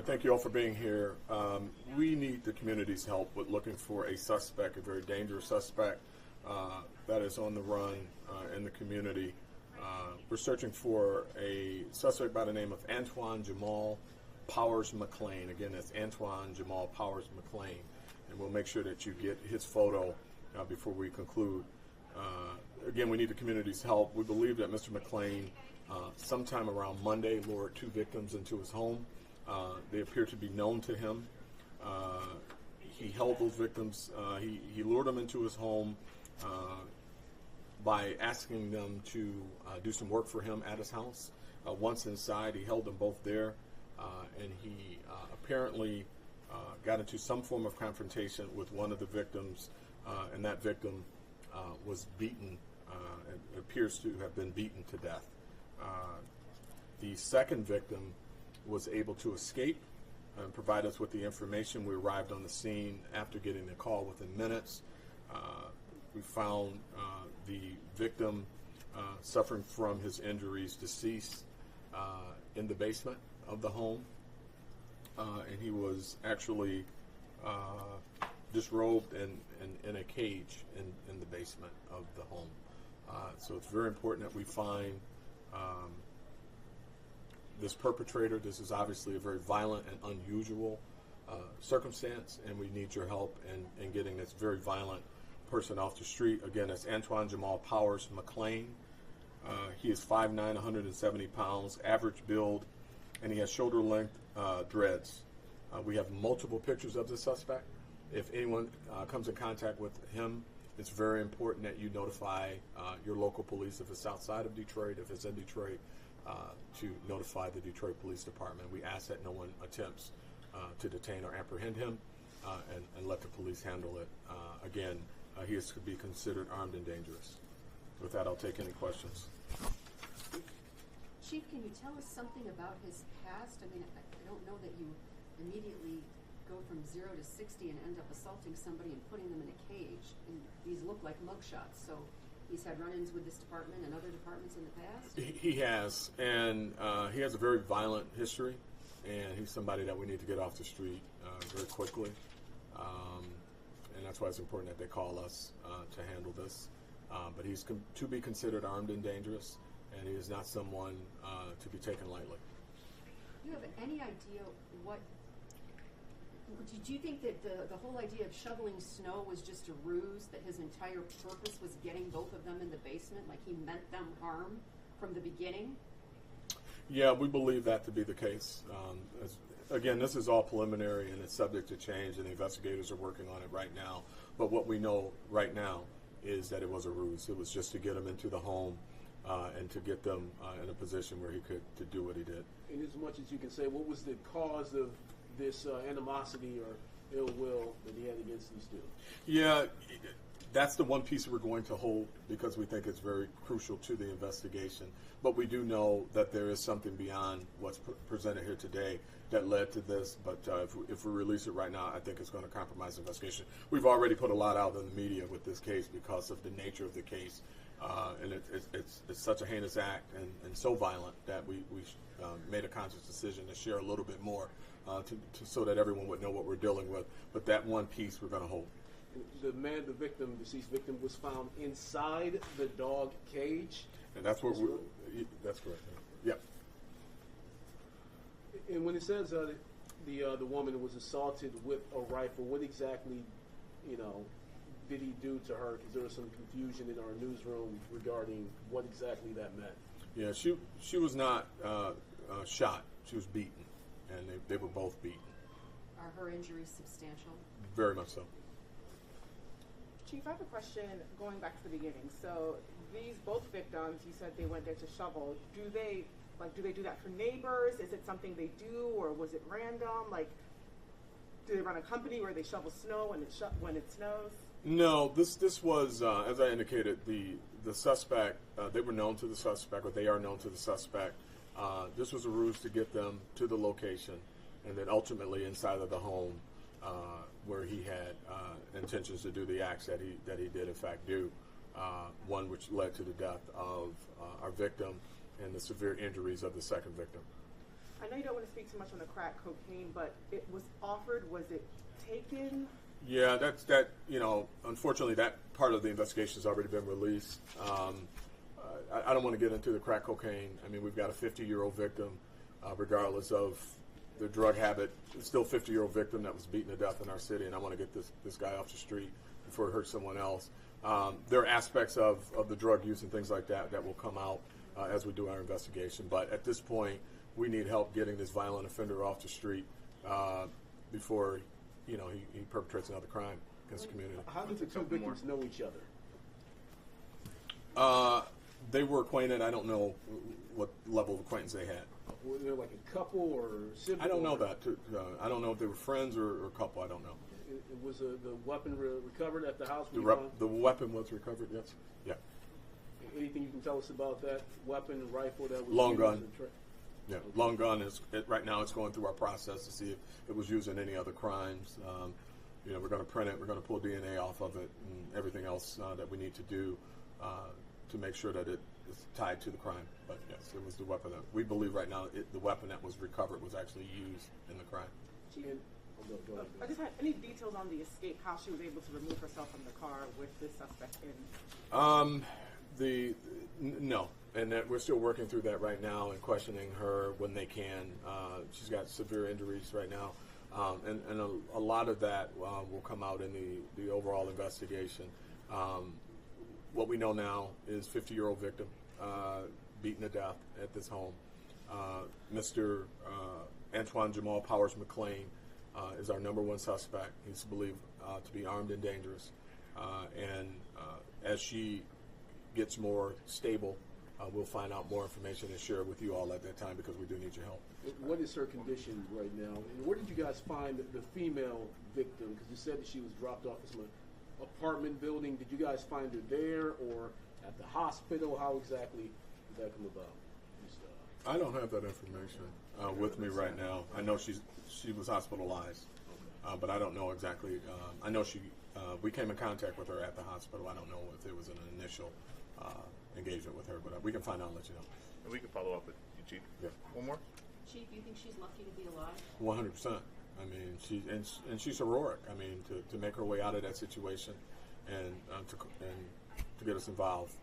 Thank you all for being here. We need the community's help with looking for a suspect, a very dangerous suspect that is on the run in the community. We're searching for a suspect by the name of Antoine Jamal Powers McClain. Again, that's Antoine Jamal Powers McClain. And we'll make sure that you get his photo before we conclude. Again, we need the community's help. We believe that Mr. McClain, sometime around Monday, lured 2 victims into his home. They appear to be known to him. He held those victims. He lured them into his home by asking them to do some work for him at his house. Once inside, he held them both there, and he apparently got into some form of confrontation with one of the victims, and that victim was beaten. It appears to have been beaten to death. The second victim was able to escape and provide us with the information. We arrived on the scene after getting the call within minutes. We found the victim suffering from his injuries, deceased in the basement of the home. And he was actually disrobed in a cage in the basement of the home. So it's very important that we find this perpetrator. This is obviously a very violent and unusual circumstance, and we need your help in getting this very violent person off the street. Again, it's Antoine Jamal Powers McClain. He is 5'9", 170 pounds, average build, and he has shoulder-length dreads. We have multiple pictures of the suspect. If anyone comes in contact with him, it's very important that you notify your local police if it's outside of Detroit, if it's in Detroit, to notify the Detroit Police Department. We ask that no one attempts to detain or apprehend him and let the police handle it. Again, he is to be considered armed and dangerous. With that, I'll take any questions. Chief, can you tell us something about his past? I mean, I don't know that you immediately go from 0 to 60 and end up assaulting somebody and putting them in a cage. And these look like mugshots, so he's had run-ins with this department and other departments in the past? He has, and he has a very violent history, and he's somebody that we need to get off the street very quickly. And that's why it's important that they call us to handle this. But he's to be considered armed and dangerous, and he is not someone to be taken lightly. Do you have any idea what... Do you think that the whole idea of shoveling snow was just a ruse, that his entire purpose was getting both of them in the basement, like he meant them harm from the beginning? Yeah, we believe that to be the case. Again, this is all preliminary and it's subject to change, and the investigators are working on it right now. But what we know right now is that it was a ruse. It was just to get him into the home and to get them in a position where he could to do what he did. And as much as you can say, what was the cause of this animosity or ill will that he had against these two? Yeah, that's the one piece we're going to hold because we think it's very crucial to the investigation. But we do know that there is something beyond what's presented here today that led to this. But if we release it right now, I think it's going to compromise the investigation. We've already put a lot out in the media with this case because of the nature of the case. And it's such a heinous act and so violent that we made a conscious decision to share a little bit more so that everyone would know what we're dealing with. But that one piece we're going to hold. The deceased victim, was found inside the dog cage. And that's what that's correct. Yep. And when it says the woman was assaulted with a rifle, what exactly, did he do to her? Because there was some confusion in our newsroom regarding what exactly that meant. Yeah, she was not shot. She was beaten, and they were both beaten. Are her injuries substantial? Very much so. Chief, I have a question going back to the beginning. So these both victims, you said they went there to shovel. Do they do that for neighbors? Is it something they do, or was it random? Do they run a company where they shovel snow when it snows? No, this was, as I indicated, the suspect, they were known to the suspect, or they are known to the suspect. This was a ruse to get them to the location, and then ultimately inside of the home where he had intentions to do the acts that he did in fact do, one which led to the death of our victim and the severe injuries of the second victim. I know you don't want to speak too much on the crack cocaine, but it was offered. Was it taken? Yeah, unfortunately, that part of the investigation has already been released. I don't want to get into the crack cocaine. I mean, we've got a 50-year-old victim, regardless of their drug habit. It's still a 50-year-old victim that was beaten to death in our city, and I want to get this guy off the street before it hurts someone else. There are aspects of the drug use and things like that that will come out as we do our investigation. But at this point, we need help getting this violent offender off the street before he perpetrates another crime against the community. How did the two victims know each other? They were acquainted. I don't know what level of acquaintance they had. Were they like a couple or siblings? I don't know that. I don't know if they were friends or a couple. I don't know. Was the weapon recovered at the house? The weapon was recovered, yes. Yeah. Anything you can tell us about that weapon, rifle that was Long used gun. in the Yeah, long gun right now. It's going through our process to see if it was used in any other crimes. We're going to print it. We're going to pull DNA off of it and everything else that we need to do to make sure that it is tied to the crime. But yes, it was the weapon that we believe right now. The weapon that was recovered was actually used in the crime. Go ahead. I just had any details on the escape, how she was able to remove herself from the car with this suspect in? No, and that we're still working through that right now and questioning her when they can. She's got severe injuries right now, and a lot of that will come out in the overall investigation. What we know now is 50-year-old victim beaten to death at this home. Mr. Antoine Jamal Powers McLean is our number one suspect. He's believed to be armed and dangerous. As she gets more stable, we'll find out more information and share it with you all at that time because we do need your help. What is her condition right now? And where did you guys find the female victim? Because you said that she was dropped off at some apartment building. Did you guys find her there or at the hospital? How exactly did that come about? I don't have that information with me right now. I know she was hospitalized, but I don't know exactly. I know we came in contact with her at the hospital. I don't know if there was an initial engagement with her, but we can find out and let you know. And we can follow up with you, Chief. Yeah. One more? Chief, you think she's lucky to be alive? 100%. I mean, she's heroic. I mean, to make her way out of that situation and to get us involved.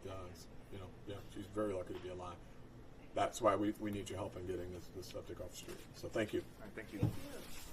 She's very lucky to be alive. That's why we need your help in getting this subject off the street. So thank you. All right, thank you. Thank you.